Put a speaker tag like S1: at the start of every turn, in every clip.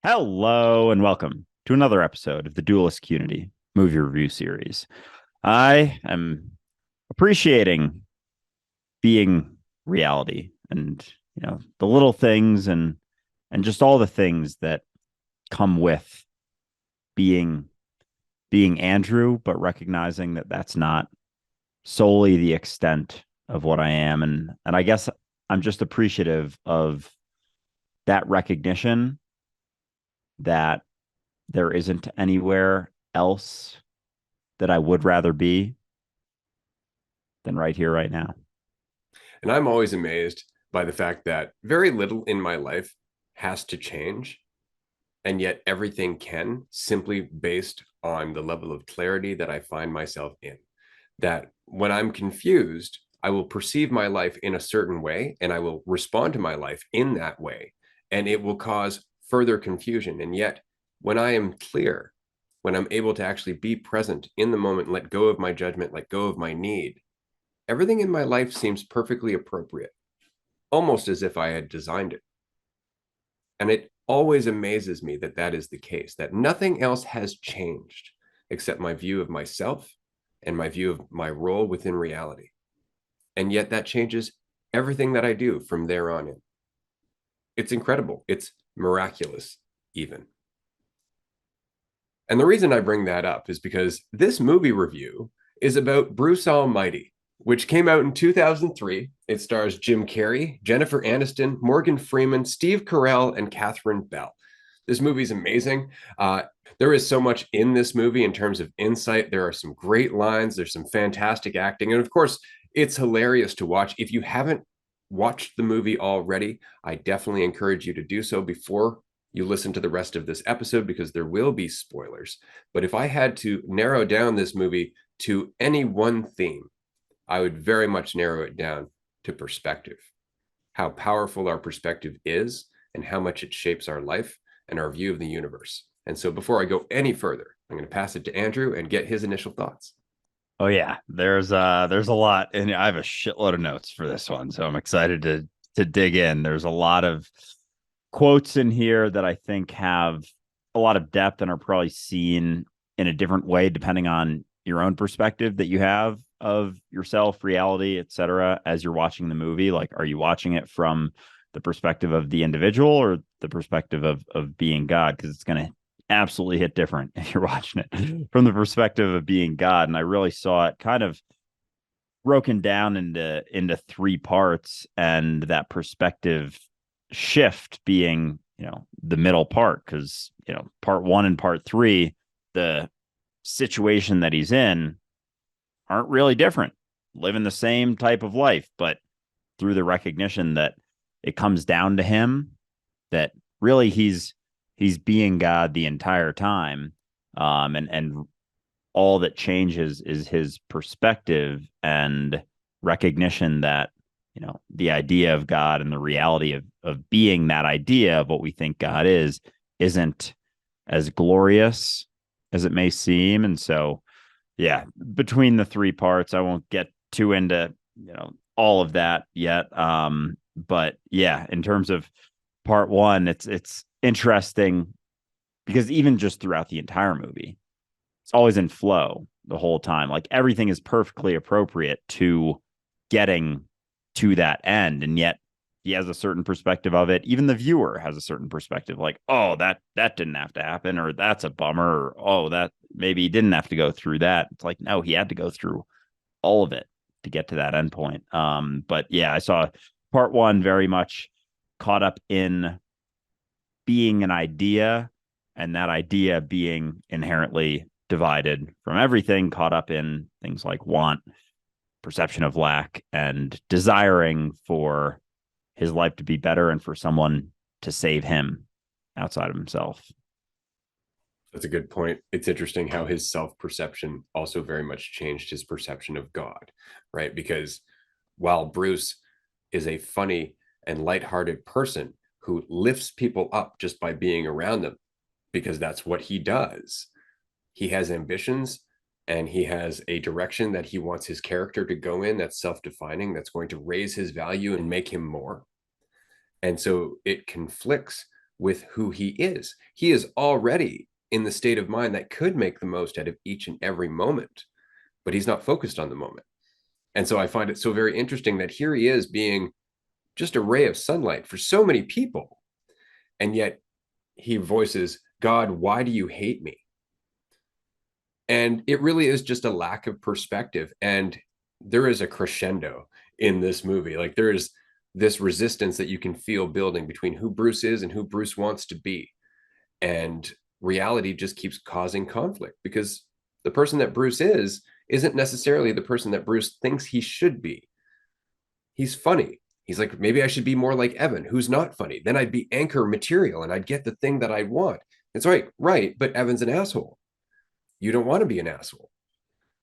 S1: Hello and welcome to another episode of the Dualistic Unity movie review series. I am appreciating being reality and the little things and just all the things that come with being being Andrew, but recognizing that that's not solely the extent of what I am, and I guess I'm just appreciative of that recognition that there isn't anywhere else that I would rather be than right here, right now.
S2: And I'm always amazed by the fact that very little in my life has to change. And yet everything can, simply based on the level of clarity that I find myself in. That when I'm confused, I will perceive my life in a certain way and I will respond to my life in that way. And it will cause further confusion. And yet, when I am clear, when I'm able to actually be present in the moment, let go of my judgment, let go of my need, everything in my life seems perfectly appropriate, almost as if I had designed it. And it always amazes me that that is the case, that nothing else has changed except my view of myself and my view of my role within reality. And yet that changes everything that I do from there on in. It's incredible. It's miraculous, even. And the reason I bring that up is because this movie review is about Bruce Almighty, which came out in 2003. It stars Jim Carrey, Jennifer Aniston, Morgan Freeman, Steve Carell, and Catherine Bell. This movie is amazing. There is so much in this movie in terms of insight. There are some great lines. There's some fantastic acting. And of course, it's hilarious to watch. If you haven't watched the movie already, I definitely encourage you to do so before you listen to the rest of this episode because there will be spoilers. But if I had to narrow down this movie to any one theme, I would very much narrow it down to perspective, how powerful our perspective is and how much it shapes our life and our view of the universe. And so before I go any further, I'm going to pass it to Andrew and get his initial thoughts.
S1: Oh yeah, there's a lot, and I have a shitload of notes for this one, so I'm excited to dig in. There's a lot of quotes in here that I think have a lot of depth and are probably seen in a different way depending on your own perspective that you have of yourself, reality, etc. As you're watching the movie. Like, are you watching it from the perspective of the individual or the perspective of being God? Because it's going to absolutely hit different if you're watching it from the perspective of being God. And I really saw it kind of broken down into three parts, and that perspective shift being the middle part, because part one and part three, the situation that he's in aren't really different, living the same type of life, but through the recognition that it comes down to him, that really he's being God the entire time, and all that changes is his perspective and recognition that the idea of God and the reality of being that idea of what we think God is isn't as glorious as it may seem. And so yeah, between the three parts, I won't get too into all of that yet. But yeah, in terms of part one, it's interesting because even just throughout the entire movie, it's always in flow the whole time. Like, everything is perfectly appropriate to getting to that end, and yet he has a certain perspective of it. Even the viewer has a certain perspective, like, oh, that didn't have to happen, or that's a bummer, or oh, that maybe he didn't have to go through that. It's like, no, he had to go through all of it to get to that end point. But yeah, I saw part one very much caught up in being an idea, and that idea being inherently divided from everything, caught up in things like want, perception of lack, and desiring for his life to be better and for someone to save him outside of himself.
S2: That's a good point. It's interesting how his self perception also very much changed his perception of God, right? Because while Bruce is a funny and lighthearted person who lifts people up just by being around them, because that's what he does, he has ambitions and he has a direction that he wants his character to go in that's self-defining, that's going to raise his value and make him more. And so it conflicts with who he is. He is already in the state of mind that could make the most out of each and every moment, but he's not focused on the moment. And so I find it so very interesting that here he is being just a ray of sunlight for so many people. And yet he voices, God, why do you hate me? And it really is just a lack of perspective. And there is a crescendo in this movie. Like there is this resistance that you can feel building between who Bruce is and who Bruce wants to be. And reality just keeps causing conflict because the person that Bruce is isn't necessarily the person that Bruce thinks he should be. He's funny. He's like, maybe I should be more like Evan, who's not funny. Then I'd be anchor material and I'd get the thing that I want. It's right. But Evan's an asshole. You don't want to be an asshole.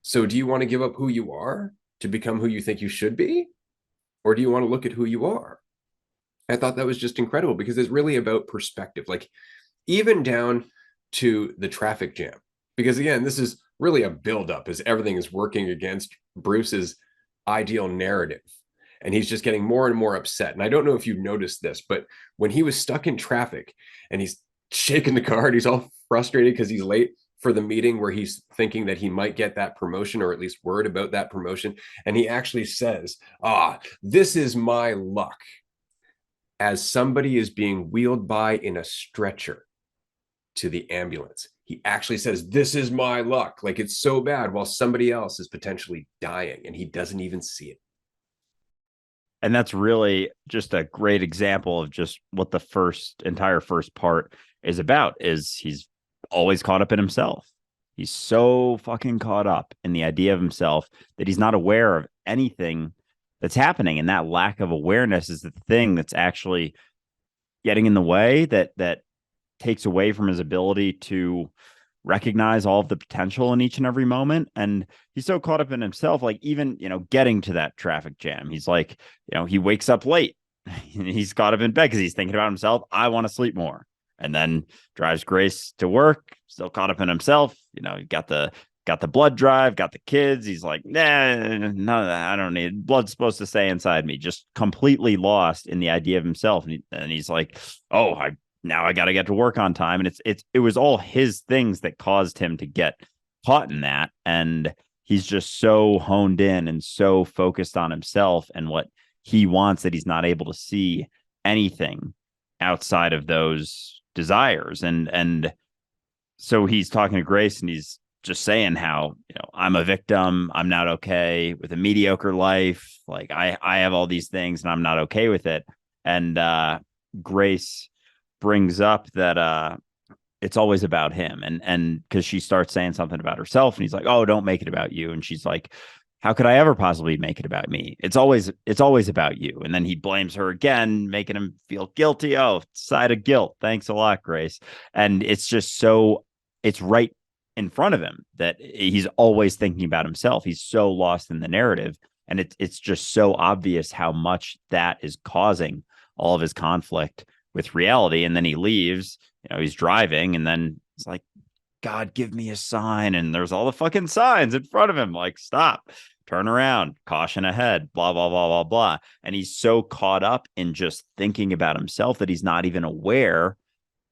S2: So do you want to give up who you are to become who you think you should be? Or do you want to look at who you are? I thought that was just incredible because it's really about perspective, like even down to the traffic jam. Because again, this is really a buildup as everything is working against Bruce's ideal narrative. And he's just getting more and more upset. And I don't know if you've noticed this, but when he was stuck in traffic and he's shaking the car and he's all frustrated because he's late for the meeting where he's thinking that he might get that promotion or at least word about that promotion. And he actually says, this is my luck, as somebody is being wheeled by in a stretcher to the ambulance. He actually says, this is my luck. Like it's so bad while somebody else is potentially dying and he doesn't even see it.
S1: And that's really just a great example of just what the entire first part is about. Is he's always caught up in himself. He's so fucking caught up in the idea of himself that he's not aware of anything that's happening. And that lack of awareness is the thing that's actually getting in the way, that takes away from his ability to recognize all of the potential in each and every moment. And he's so caught up in himself, like even, getting to that traffic jam, he's like, he wakes up late and he's caught up in bed because he's thinking about himself. I want to sleep more. And then drives Grace to work, still caught up in himself. Got the blood drive, got the kids. He's like, nah, none of that. I don't need blood's supposed to stay inside me. Just completely lost in the idea of himself. And he's like, oh, now I got to get to work on time. And it was all his things that caused him to get caught in that. And he's just so honed in and so focused on himself and what he wants that he's not able to see anything outside of those desires. And so he's talking to Grace and he's just saying how, I'm a victim. I'm not okay with a mediocre life. Like I have all these things and I'm not okay with it. And Grace brings up that it's always about him, and because she starts saying something about herself and he's like, oh, don't make it about you. And she's like, how could I ever possibly make it about me? It's always about you. And then he blames her again, making him feel guilty. Oh, side of guilt. Thanks a lot, Grace. And it's just it's right in front of him that he's always thinking about himself. He's so lost in the narrative. And it's just so obvious how much that is causing all of his conflict with reality. And then he leaves, he's driving and then it's like, God, give me a sign. And there's all the fucking signs in front of him. Like, stop, turn around, caution ahead, blah, blah, blah, blah, blah. And he's so caught up in just thinking about himself that he's not even aware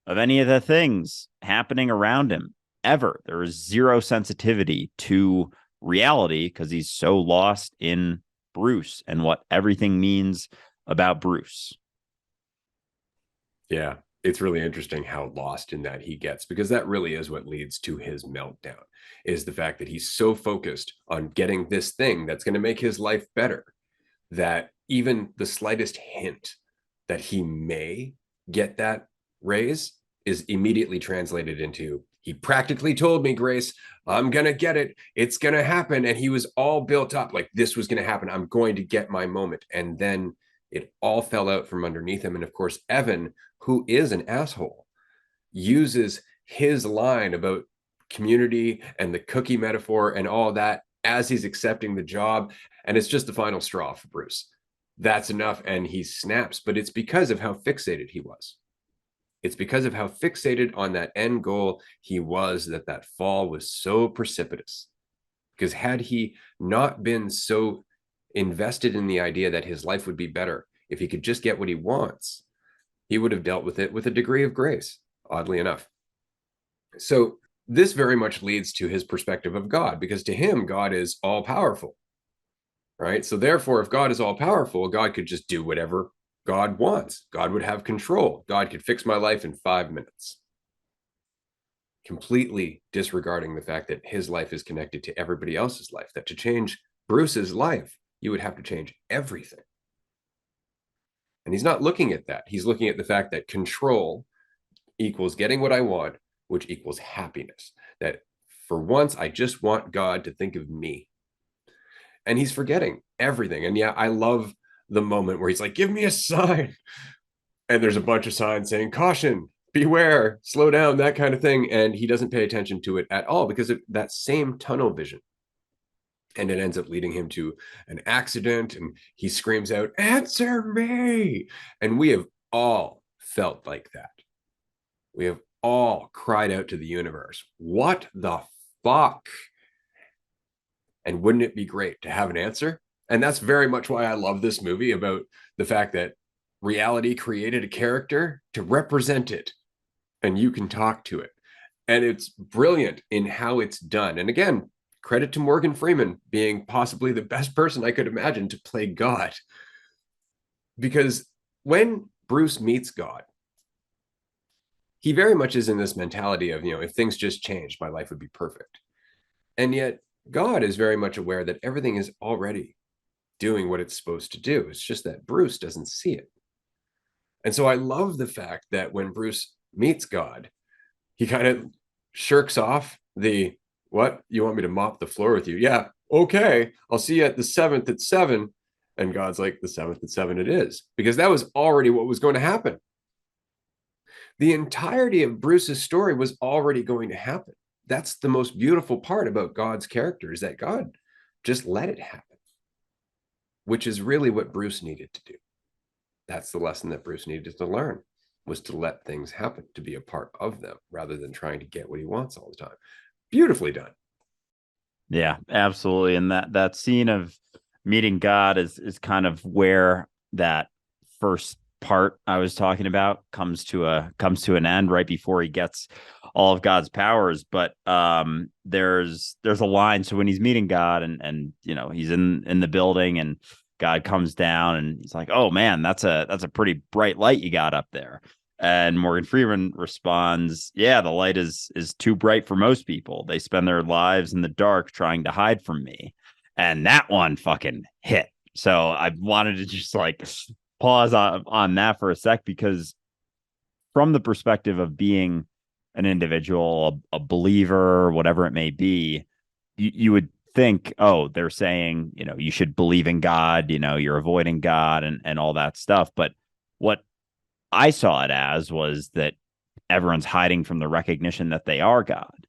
S1: of any of the things happening around him ever. There is zero sensitivity to reality because he's so lost in Bruce and what everything means about Bruce.
S2: Yeah, it's really interesting how lost in that he gets, because that really is what leads to his meltdown, is the fact that he's so focused on getting this thing that's going to make his life better that even the slightest hint that he may get that raise is immediately translated into, he practically told me, Grace, I'm going to get it. It's going to happen. And he was all built up like this was going to happen. I'm going to get my moment. And then it all fell out from underneath him. And of course, Evan, who is an asshole, uses his line about community and the cookie metaphor and all that as he's accepting the job. And it's just the final straw for Bruce. That's enough. And he snaps, but it's because of how fixated he was. It's because of how fixated on that end goal he was that fall was so precipitous. Because had he not been so invested in the idea that his life would be better if he could just get what he wants, he would have dealt with it with a degree of grace, oddly enough. So this very much leads to his perspective of God, because to him, God is all powerful, right? So therefore, if God is all powerful, God could just do whatever God wants. God would have control. God could fix my life in 5 minutes, completely disregarding the fact that his life is connected to everybody else's life, that to change Bruce's life, you would have to change everything. And he's not looking at that. He's looking at the fact that control equals getting what I want, which equals happiness. That for once, I just want God to think of me. And he's forgetting everything. And yeah, I love the moment where he's like, give me a sign. And there's a bunch of signs saying, caution, beware, slow down, that kind of thing. And he doesn't pay attention to it at all because of that same tunnel vision. And it ends up leading him to an accident. And he screams out, answer me. And we have all felt like that. We have all cried out to the universe, what the fuck? And wouldn't it be great to have an answer? And that's very much why I love this movie, about the fact that reality created a character to represent it, and you can talk to it. And it's brilliant in how it's done. And again, credit to Morgan Freeman being possibly the best person I could imagine to play God. Because when Bruce meets God, he very much is in this mentality of, if things just changed, my life would be perfect. And yet God is very much aware that everything is already doing what it's supposed to do. It's just that Bruce doesn't see it. And so I love the fact that when Bruce meets God, he kind of shirks off the, what? You want me to mop the floor with you? Yeah, okay. I'll see you at the 7th at 7. And God's like, the 7th at 7 it is, because that was already what was going to happen. The entirety of Bruce's story was already going to happen. That's the most beautiful part about God's character, is that God just let it happen, which is really what Bruce needed to do. That's the lesson that Bruce needed to learn, was to let things happen, to be a part of them rather than trying to get what he wants all the time. Beautifully done.
S1: Yeah, absolutely. And that scene of meeting God is kind of where that first part I was talking about comes to an end, right before he gets all of God's powers. But there's a line. So when he's meeting God, and he's in the building, and God comes down, and he's like, "Oh man, that's a pretty bright light you got up there." And Morgan Freeman responds, "Yeah, the light is too bright for most people. They spend their lives in the dark trying to hide from me." And that one fucking hit. So I wanted to just like pause on that for a sec, because from the perspective of being an individual, a believer, whatever it may be, you would think, oh, they're saying, you should believe in God, you're avoiding God and all that stuff. But what I saw it as was that everyone's hiding from the recognition that they are God,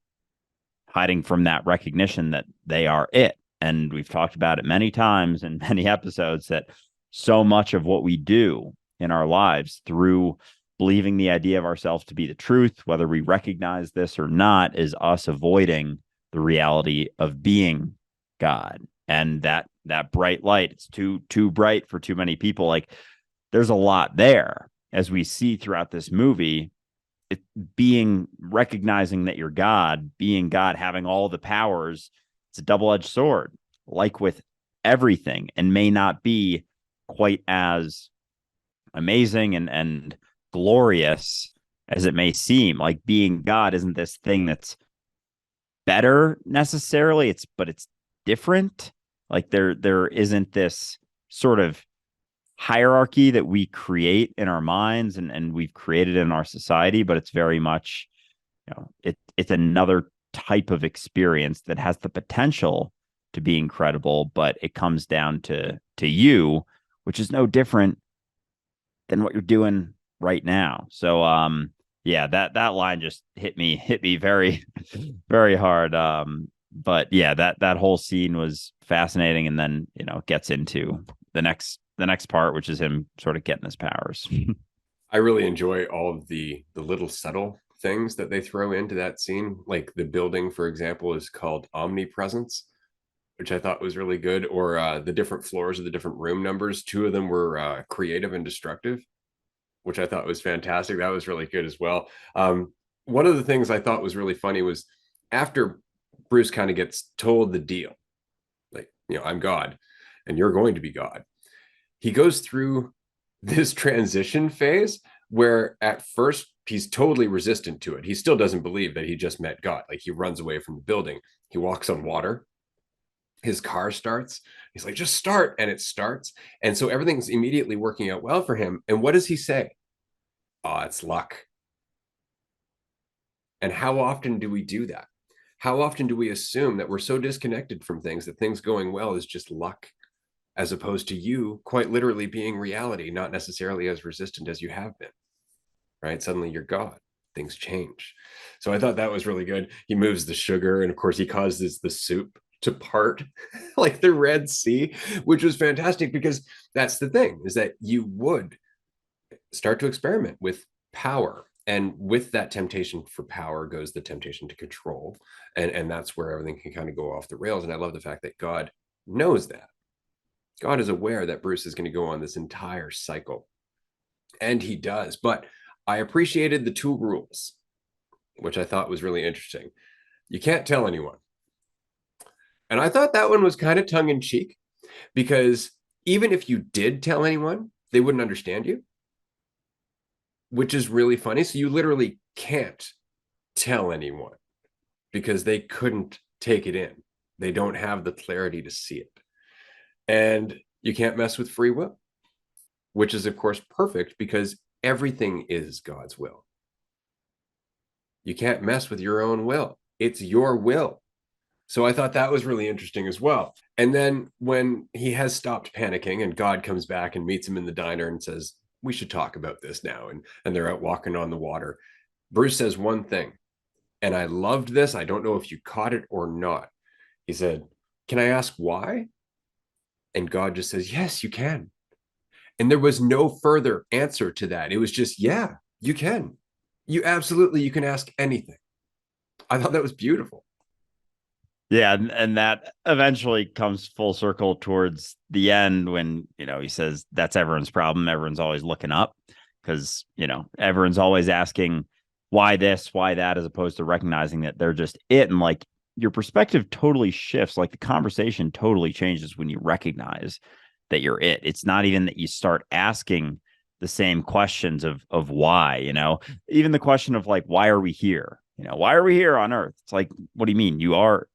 S1: hiding from that recognition that they are it. And we've talked about it many times in many episodes, that so much of what we do in our lives through believing the idea of ourselves to be the truth, whether we recognize this or not, is us avoiding the reality of being God. And that bright light, it's too bright for too many people. Like, there's a lot there, as we see throughout this movie. Recognizing that you're God, being God, having all the powers, it's a double-edged sword, like with everything, and may not be quite as amazing and glorious as it may seem. Like, being God isn't this thing that's better necessarily, but it's different. Like, there isn't this sort of hierarchy that we create in our minds and we've created in our society, but it's very much, it's another type of experience that has the potential to be incredible, but it comes down to you, which is no different than what you're doing right now. So yeah, that line just hit me very very hard. But yeah, that whole scene was fascinating, and then it gets into the next part, which is him sort of getting his powers.
S2: I really enjoy all of the little subtle things that they throw into that scene. Like the building, for example, is called Omnipresence, which I thought was really good. Or the different floors of the different room numbers. Two of them were creative and destructive. which I thought was fantastic. That was really good as well. One of the things I thought was really funny was after Bruce kind of gets told the deal, like, I'm God and you're going to be God. He goes through this transition phase where at first he's totally resistant to it. He still doesn't believe that he just met God. Like, he runs away from the building. He walks on water. His car starts. He's like, just start. And it starts. And so everything's immediately working out well for him. And what does he say? Oh, it's luck. And how often do we do that? How often do we assume that we're so disconnected from things that things going well is just luck, as opposed to you quite literally being reality, not necessarily as resistant as you have been, right? Suddenly you're God. Things change. So I thought that was really good. He moves the sugar, and of course he causes the soup to part like the Red Sea, which was fantastic, because that's the thing, is that you would start to experiment with power. And with that temptation for power goes the temptation to control. And that's where everything can kind of go off the rails. And I love the fact that God knows that. God is aware that Bruce is going to go on this entire cycle. And he does. But I appreciated the two rules, which I thought was really interesting. You can't tell anyone. And I thought that one was kind of tongue in cheek, because even if you did tell anyone, they wouldn't understand you, which is really funny. So you literally can't tell anyone because they couldn't take it in. They don't have the clarity to see it. And you can't mess with free will, which is, of course, perfect, because everything is God's will. You can't mess with your own will. It's your will. So I thought that was really interesting as well. And then when he has stopped panicking and God comes back and meets him in the diner and says, we should talk about this now. And they're out walking on the water. Bruce says one thing, and I loved this. I don't know if you caught it or not. He said, can I ask why? And God just says, yes, you can. And there was no further answer to that. It was just, yeah, you can. You can ask anything. I thought that was beautiful.
S1: Yeah, and that eventually comes full circle towards the end when, he says that's everyone's problem. Everyone's always looking up because, everyone's always asking why this, why that, as opposed to recognizing that they're just it. And like, your perspective totally shifts. Like, the conversation totally changes when you recognize that you're it. It's not even that you start asking the same questions of why, even the question of like, why are we here? Why are we here on Earth? It's like, what do you mean? You are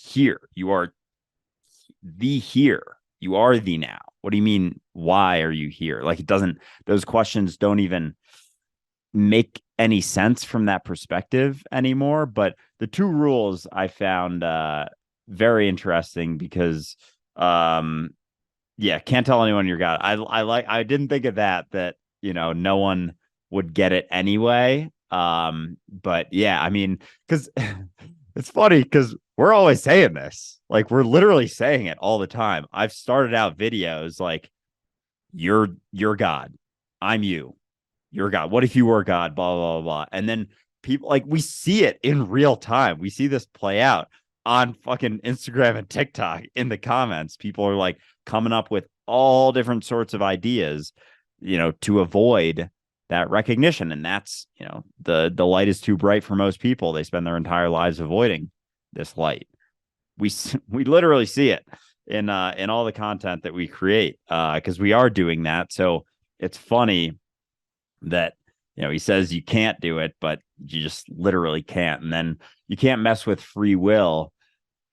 S1: here. You are the here. You are the now. What do you mean? Why are you here? Like, those questions don't even make any sense from that perspective anymore. But the two rules I found very interesting because, yeah, can't tell anyone you're God. I didn't think of that, no one would get it anyway. But yeah, I mean, because it's funny because we're always saying this. Like, we're literally saying it all the time. I've started out videos like, you're God. I'm you. You're God. What if you were God? Blah, blah, blah, blah. And then people, like, we see it in real time. We see this play out on fucking Instagram and TikTok in the comments. People are like coming up with all different sorts of ideas, to avoid that recognition. And that's, the light is too bright for most people. They spend their entire lives avoiding this light. We literally see it in all the content that we create, because we are doing that. So it's funny that, he says you can't do it, but you just literally can't. And then you can't mess with free will.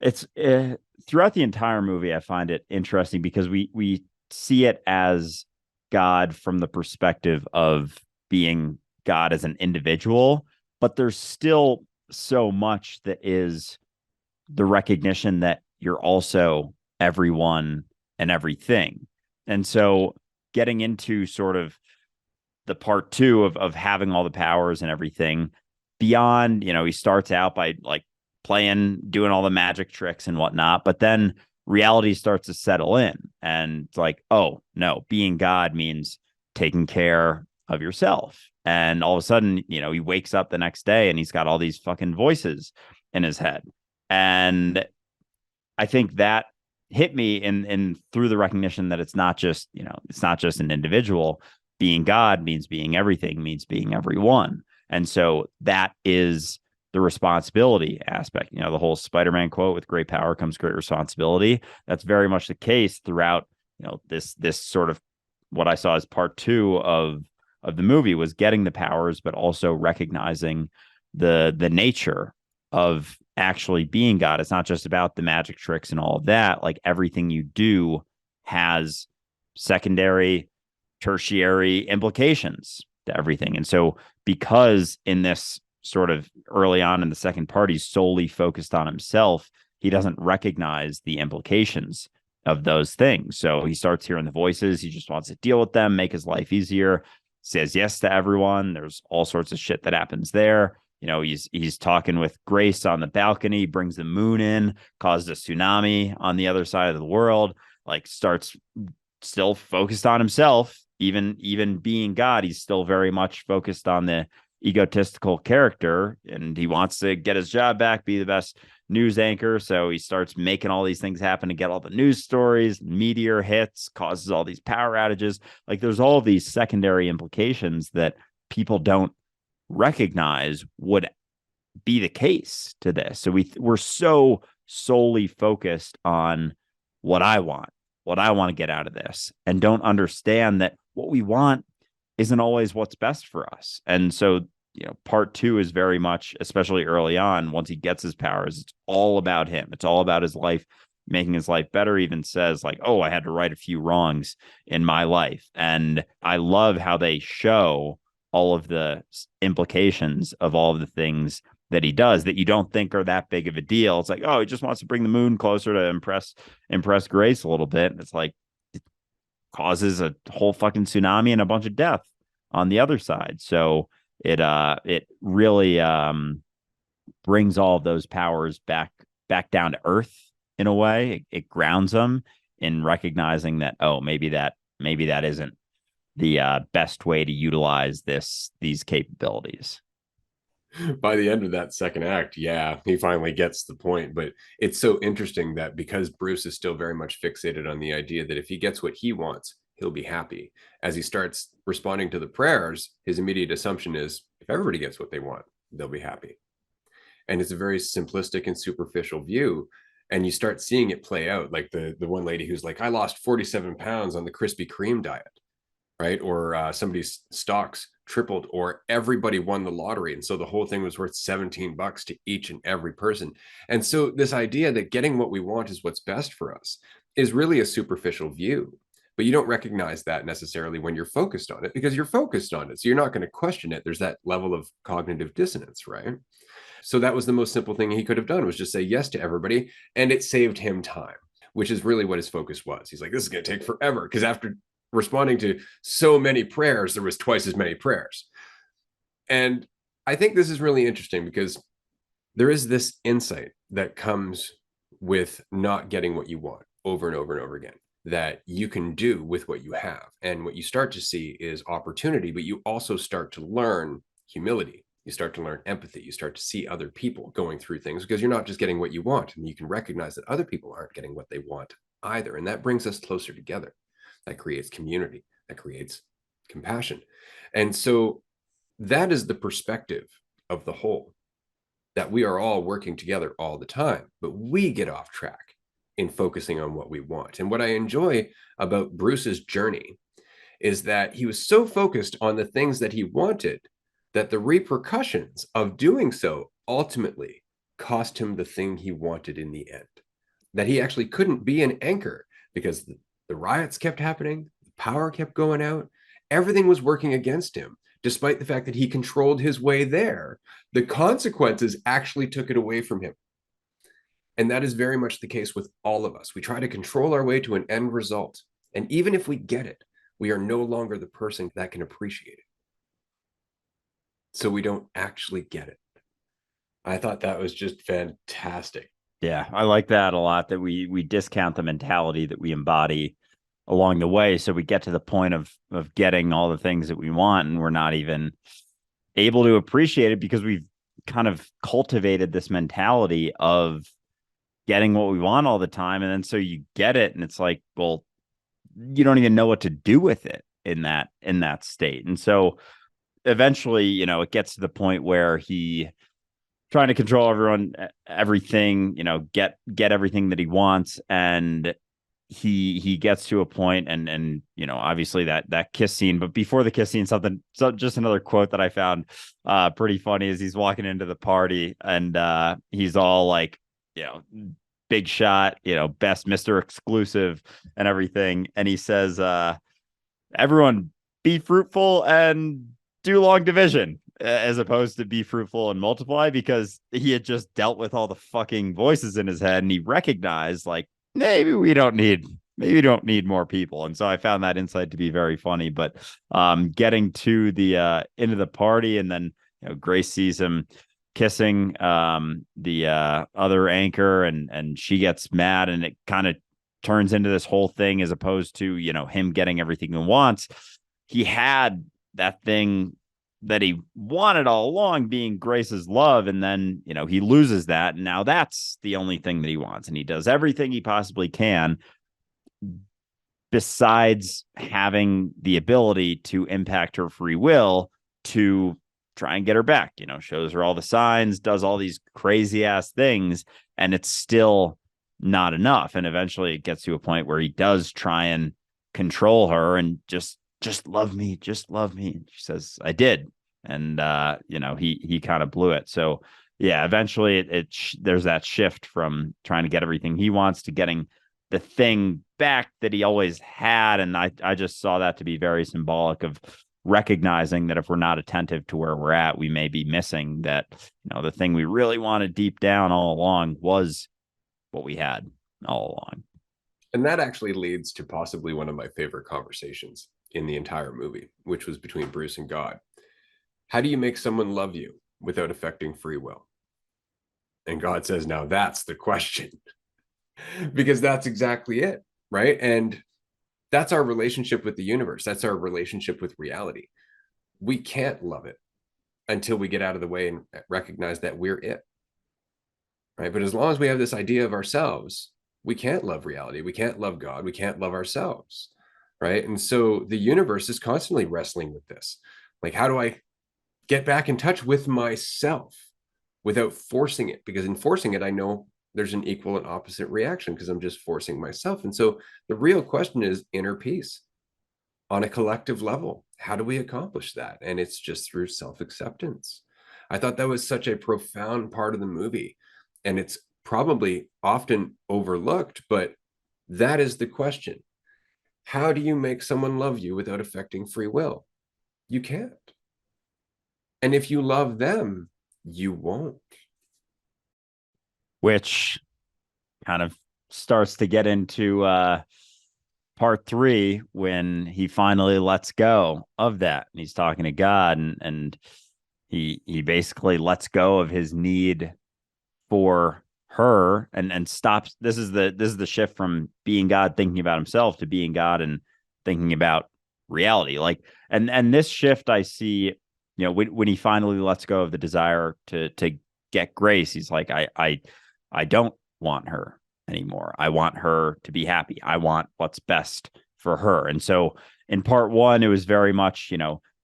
S1: It's throughout the entire movie, I find it interesting because we see it as God from the perspective of being God as an individual, but there's still so much that is the recognition that you're also everyone and everything. And so getting into sort of the part two of having all the powers and everything beyond, he starts out by like doing all the magic tricks and whatnot, but then reality starts to settle in. And it's like, oh no, being God means taking care of yourself. And all of a sudden, he wakes up the next day and he's got all these fucking voices in his head. And I think that hit me in through the recognition that it's not just, it's not just an individual, being God means being everything, means being everyone. And so that is the responsibility aspect. You know, the whole Spider-Man quote, with great power comes great responsibility. That's very much the case throughout, you know, this sort of what I saw as part two of the movie, was getting the powers, but also recognizing the nature of actually being God. It's not just about the magic tricks and all of that. Like, everything you do has secondary, tertiary implications to everything. And so, because in this sort of early on in the second part, he's solely focused on himself, he doesn't recognize the implications of those things. So he starts hearing the voices. He just wants to deal with them, make his life easier, says yes to everyone. There's all sorts of shit that happens there. You know, he's talking with Grace on the balcony, brings the moon in, causes a tsunami on the other side of the world, like starts still focused on himself, even being God. He's still very much focused on the egotistical character, and he wants to get his job back, be the best news anchor. So he starts making all these things happen to get all the news stories, meteor hits, causes all these power outages. Like, there's all these secondary implications that people don't recognize would be the case to this. So we're so solely focused on what I want, what I want to get out of this, and don't understand that what we want isn't always what's best for us. And so, you know, part two is very much, especially early on, once he gets his powers, it's all about him. It's all about his life, making his life better. Even says, like, oh, I had to right a few wrongs in my life. And I love how they show all of the implications of all of the things that he does that you don't think are that big of a deal. It's like, oh, he just wants to bring the moon closer to impress Grace a little bit. And it's like, it causes a whole fucking tsunami and a bunch of death on the other side. So it really brings all of those powers back down to earth in a way. It grounds them in recognizing that, oh, maybe that isn't the best way to utilize these capabilities.
S2: By the end of that second act, yeah, he finally gets the point. But it's so interesting that because Bruce is still very much fixated on the idea that if he gets what he wants, he'll be happy. As he starts responding to the prayers, his immediate assumption is if everybody gets what they want, they'll be happy. And it's a very simplistic and superficial view. And you start seeing it play out, like the one lady who's like, I lost 47 pounds on the Krispy Kreme diet, right? Or somebody's stocks tripled, or everybody won the lottery, and so the whole thing was worth $17 to each and every person. And so this idea that getting what we want is what's best for us is really a superficial view, but you don't recognize that necessarily when you're focused on it, because you're focused on it, so you're not going to question it. There's that level of cognitive dissonance, right? So that was the most simple thing he could have done, was just say yes to everybody, and it saved him time, which is really what his focus was. He's like, this is going to take forever, because after responding to so many prayers, there was twice as many prayers. And I think this is really interesting, because there is this insight that comes with not getting what you want over and over and over again, that you can do with what you have. And what you start to see is opportunity, but you also start to learn humility. You start to learn empathy. You start to see other people going through things, because you're not just getting what you want, and you can recognize that other people aren't getting what they want either. And that brings us closer together. That creates community, that creates compassion. And so that is the perspective of the whole, that we are all working together all the time, but we get off track in focusing on what we want. And what I enjoy about Bruce's journey is that he was so focused on the things that he wanted that the repercussions of doing so ultimately cost him the thing he wanted in the end. That he actually couldn't be an anchor, because the riots kept happening, the power kept going out, everything was working against him. Despite the fact that he controlled his way there, the consequences actually took it away from him. And that is very much the case with all of us. We try to control our way to an end result. And even if we get it, we are no longer the person that can appreciate it. So we don't actually get it. I thought that was just fantastic.
S1: Yeah, I like that a lot, that we discount the mentality that we embody along the way. So we get to the point of getting all the things that we want, and we're not even able to appreciate it, because we've kind of cultivated this mentality of getting what we want all the time. And then so you get it, and it's like, well, you don't even know what to do with it in that state. And so eventually, it gets to the point where he trying to control everyone, everything, get everything that he wants. And he gets to a point and obviously that kiss scene, but before the kiss scene, just another quote that I found pretty funny is he's walking into the party and he's all like, big shot, best Mr. Exclusive and everything. And he says, everyone be fruitful and do long division, as opposed to be fruitful and multiply, because he had just dealt with all the fucking voices in his head and he recognized like, maybe we don't need more people. And so I found that insight to be very funny. But getting to the into the party, and then Grace sees him kissing the other anchor, and she gets mad, and it kind of turns into this whole thing, as opposed to him getting everything he wants. He had that thing that he wanted all along, being Grace's love, and then he loses that, and now that's the only thing that he wants, and he does everything he possibly can besides having the ability to impact her free will to try and get her back. Shows her all the signs, does all these crazy ass things, and it's still not enough. And eventually it gets to a point where he does try and control her and just love me, just love me. And she says, I did. And he kind of blew it. So yeah, eventually there's that shift from trying to get everything he wants to getting the thing back that he always had. And I just saw that to be very symbolic of recognizing that if we're not attentive to where we're at, we may be missing that, the thing we really wanted deep down all along was what we had all along.
S2: And that actually leads to possibly one of my favorite conversations in the entire movie, which was between Bruce and God. How do you make someone love you without affecting free will? And God says, now that's the question. Because that's exactly it, right? And that's our relationship with the universe. That's our relationship with reality. We can't love it until we get out of the way and recognize that we're it, right? But as long as we have this idea of ourselves, we can't love reality. We can't love God. We can't love ourselves, right? And so the universe is constantly wrestling with this. Like, how do I get back in touch with myself without forcing it? Because in forcing it, I know there's an equal and opposite reaction because I'm just forcing myself. And so the real question is inner peace on a collective level. How do we accomplish that? And it's just through self-acceptance. I thought that was such a profound part of the movie, and it's probably often overlooked, but that is the question. How do you make someone love you without affecting free will? You can't. And if you love them, you won't.
S1: Which kind of starts to get into part 3 when he finally lets go of that. And he's talking to God, and he basically lets go of his need for her and stops. This is the shift from being God thinking about himself to being God and thinking about reality. Like, and this shift I see, when he finally lets go of the desire to get Grace, he's like, I don't want her anymore. I want her to be happy. I want what's best for her. And so in part 1, it was very much,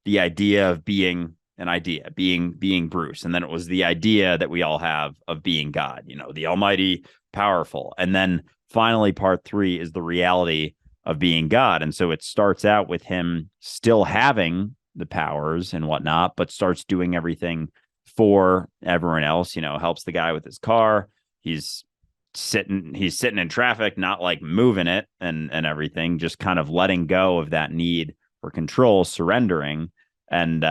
S1: the idea of being an idea, being Bruce. And then it was the idea that we all have of being God, the almighty, powerful. And then finally, part 3 is the reality of being God. And so it starts out with him still having the powers and whatnot, but starts doing everything for everyone else, helps the guy with his car. He's sitting in traffic, not like moving it and everything, just kind of letting go of that need for control, surrendering, and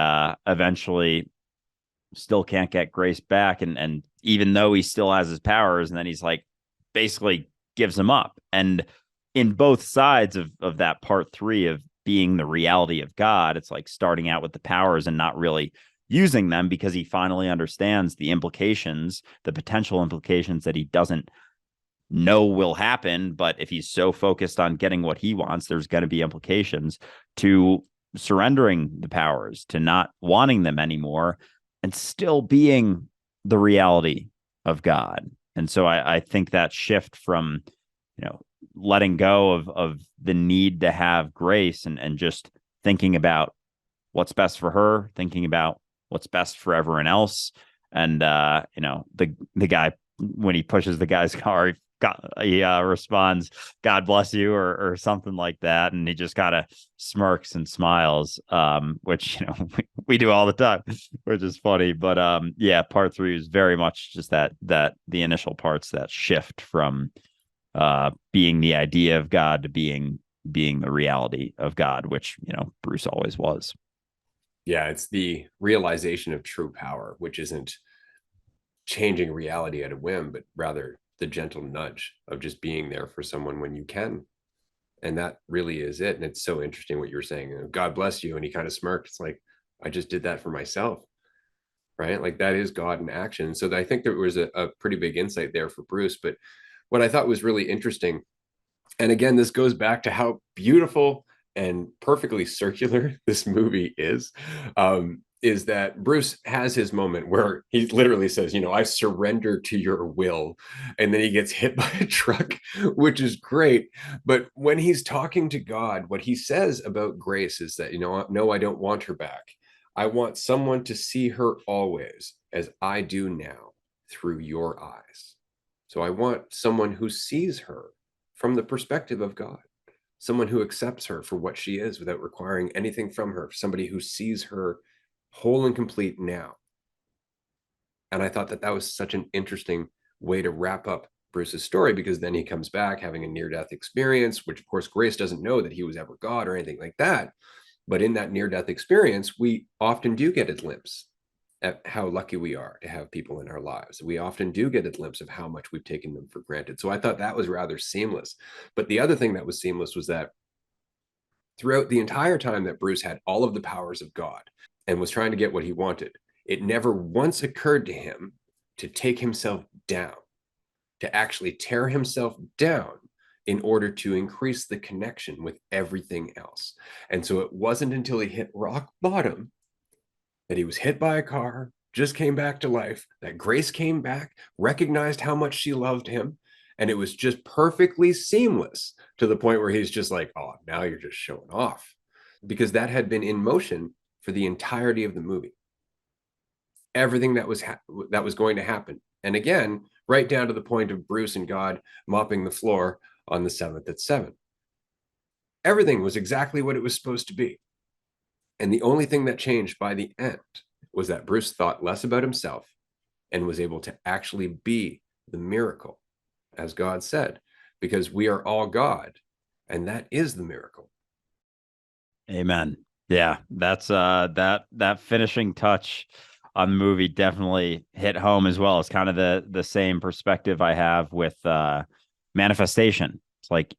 S1: eventually still can't get Grace back. And even though he still has his powers, and then he's like, basically gives them up. And in both sides of that part 3 of being the reality of God, it's like starting out with the powers and not really using them because he finally understands the implications, the potential implications that he doesn't know will happen. But if he's so focused on getting what he wants, there's going to be implications to surrendering the powers, to not wanting them anymore, and still being the reality of God. And so I think that shift from, letting go of the need to have Grace and just thinking about what's best for her, thinking about what's best for everyone else. And the guy, when he pushes the guy's car, he responds, "God bless you," or something like that, and he just kind of smirks and smiles, which we do all the time, which is funny. But yeah, part three is very much just that the initial parts, that shift from being the idea of God to being the reality of God, which Bruce always was.
S2: Yeah, it's the realization of true power, which isn't changing reality at a whim, but rather the gentle nudge of just being there for someone when you can. And that really is it. And it's so interesting what you're saying. God bless you. And he kind of smirked. It's like, I just did that for myself. Right. Like that is God in action. So I think there was a pretty big insight there for Bruce. But what I thought was really interesting, and again, this goes back to how beautiful and perfectly circular this movie is that Bruce has his moment where he literally says, I surrender to your will. And then he gets hit by a truck, which is great. But when he's talking to God, what he says about Grace is that, no, I don't want her back. I want someone to see her always as I do now through your eyes. So I want someone who sees her from the perspective of God, someone who accepts her for what she is without requiring anything from her, somebody who sees her whole and complete now. And I thought that that was such an interesting way to wrap up Bruce's story, because then he comes back having a near-death experience, which of course Grace doesn't know that he was ever God or anything like that. But in that near-death experience, we often do get a glimpse at how lucky we are to have people in our lives. We often do get a glimpse of how much we've taken them for granted. So I thought that was rather seamless. But the other thing that was seamless was that throughout the entire time that Bruce had all of the powers of God and was trying to get what he wanted, it never once occurred to him to take himself down, to actually tear himself down in order to increase the connection with everything else. And so it wasn't until he hit rock bottom, that he was hit by a car, just came back to life, that Grace came back, recognized how much she loved him, and it was just perfectly seamless to the point where he's just like, oh, now you're just showing off. Because that had been in motion for the entirety of the movie. Everything that was going to happen. And again, right down to the point of Bruce and God mopping the floor on the 7th at 7. Everything was exactly what it was supposed to be. And the only thing that changed by the end was that Bruce thought less about himself and was able to actually be the miracle, as God said, because we are all God, and that is the miracle.
S1: Amen. Yeah, that's that finishing touch on the movie definitely hit home as well. It's kind of the same perspective I have with manifestation. It's like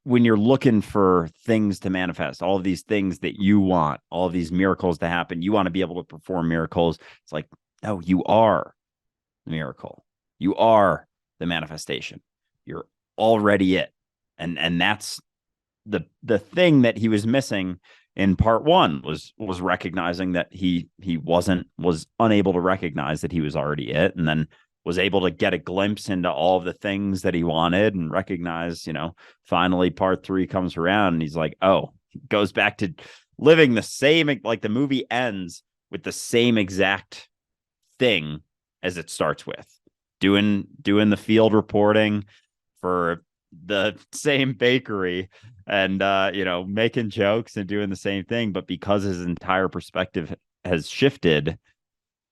S1: when you're looking for things to manifest, all of these things that you want, all of these miracles to happen, you want to be able to perform miracles. It's like, no, you are the miracle. You are the manifestation. You're already it. And that's the thing that he was missing in part one was recognizing that he was unable to recognize that he was already it, and then was able to get a glimpse into all of the things that he wanted and recognize, finally part three comes around and he's like, oh, goes back to living the same, like the movie ends with the same exact thing as it starts with, doing the field reporting for the same bakery and making jokes and doing the same thing, but because his entire perspective has shifted,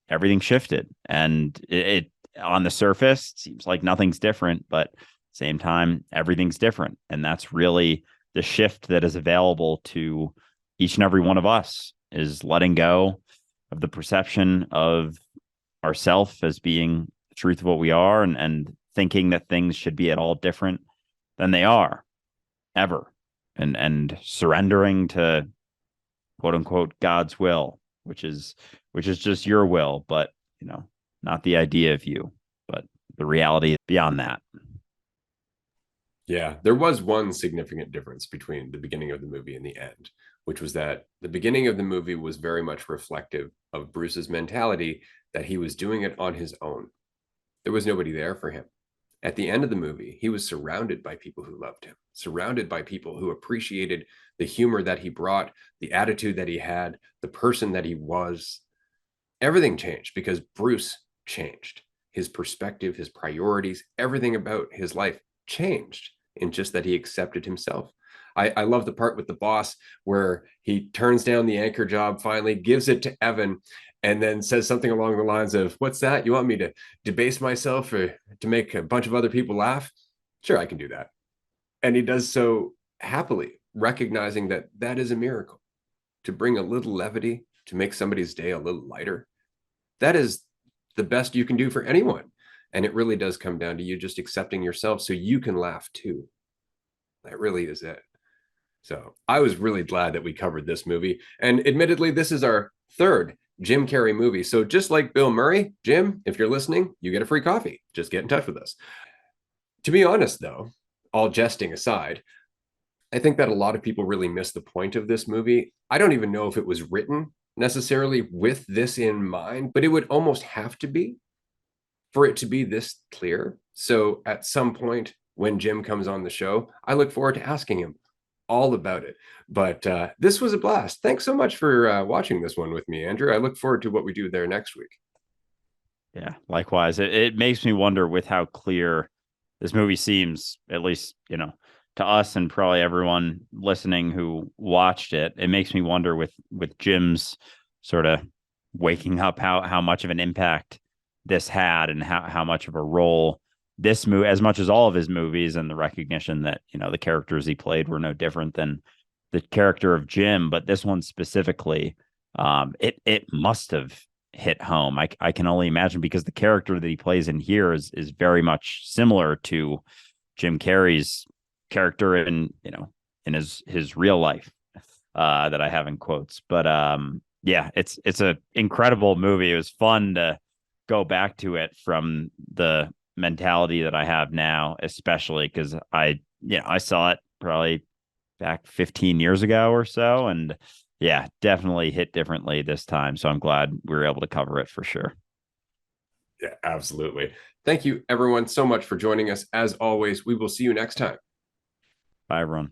S1: everything shifted, and it on the surface seems like nothing's different, but same time everything's different. And that's really the shift that is available to each and every one of us, is letting go of the perception of ourself as being the truth of what we are, and thinking that things should be at all different than they are ever, and surrendering to quote unquote God's will, which is just your will, but not the idea of you, but the reality beyond that.
S2: Yeah, there was one significant difference between the beginning of the movie and the end, which was that the beginning of the movie was very much reflective of Bruce's mentality that he was doing it on his own. There was nobody there for him. At the end of the movie, he was surrounded by people who loved him, surrounded by people who appreciated the humor that he brought, the attitude that he had, the person that he was. Everything changed because Bruce changed. His perspective, his priorities, everything about his life changed in just that he accepted himself. I love the part with the boss where he turns down the anchor job, finally gives it to Evan, and then says something along the lines of, "What's that? You want me to debase myself or to make a bunch of other people laugh? Sure, I can do that." And he does so happily, recognizing that that is a miracle. To bring a little levity, to make somebody's day a little lighter, that is the best you can do for anyone. And it really does come down to you just accepting yourself so you can laugh too. That really is it. So I was really glad that we covered this movie. And admittedly, this is our third Jim Carrey movie. So just like Bill Murray, Jim, if you're listening, you get a free coffee. Just get in touch with us. To be honest, though, all jesting aside, I think that a lot of people really miss the point of this movie. I don't even know if it was written necessarily with this in mind, but it would almost have to be for it to be this clear. So at some point when Jim comes on the show, I look forward to asking him all about it. But this was a blast. Thanks so much for watching this one with me, Andrew. I look forward to what we do there next week.
S1: Yeah, likewise. It makes me wonder with how clear this movie seems, at least, to us and probably everyone listening who watched it. It makes me wonder with Jim's sort of waking up how much of an impact this had and how much of a role this movie, as much as all of his movies, and the recognition that, the characters he played were no different than the character of Jim, but this one specifically, it must have hit home. I can only imagine, because the character that he plays in here is very much similar to Jim Carrey's character in his real life, that I have in quotes. But yeah, it's a incredible movie. It was fun to go back to it from the mentality that I have now, especially because I saw it probably back 15 years ago or so, and yeah, definitely hit differently this time. So I'm glad we were able to cover it for sure.
S2: Yeah, absolutely. Thank you, everyone, so much for joining us. As always, we will see you next time.
S1: Bye, everyone.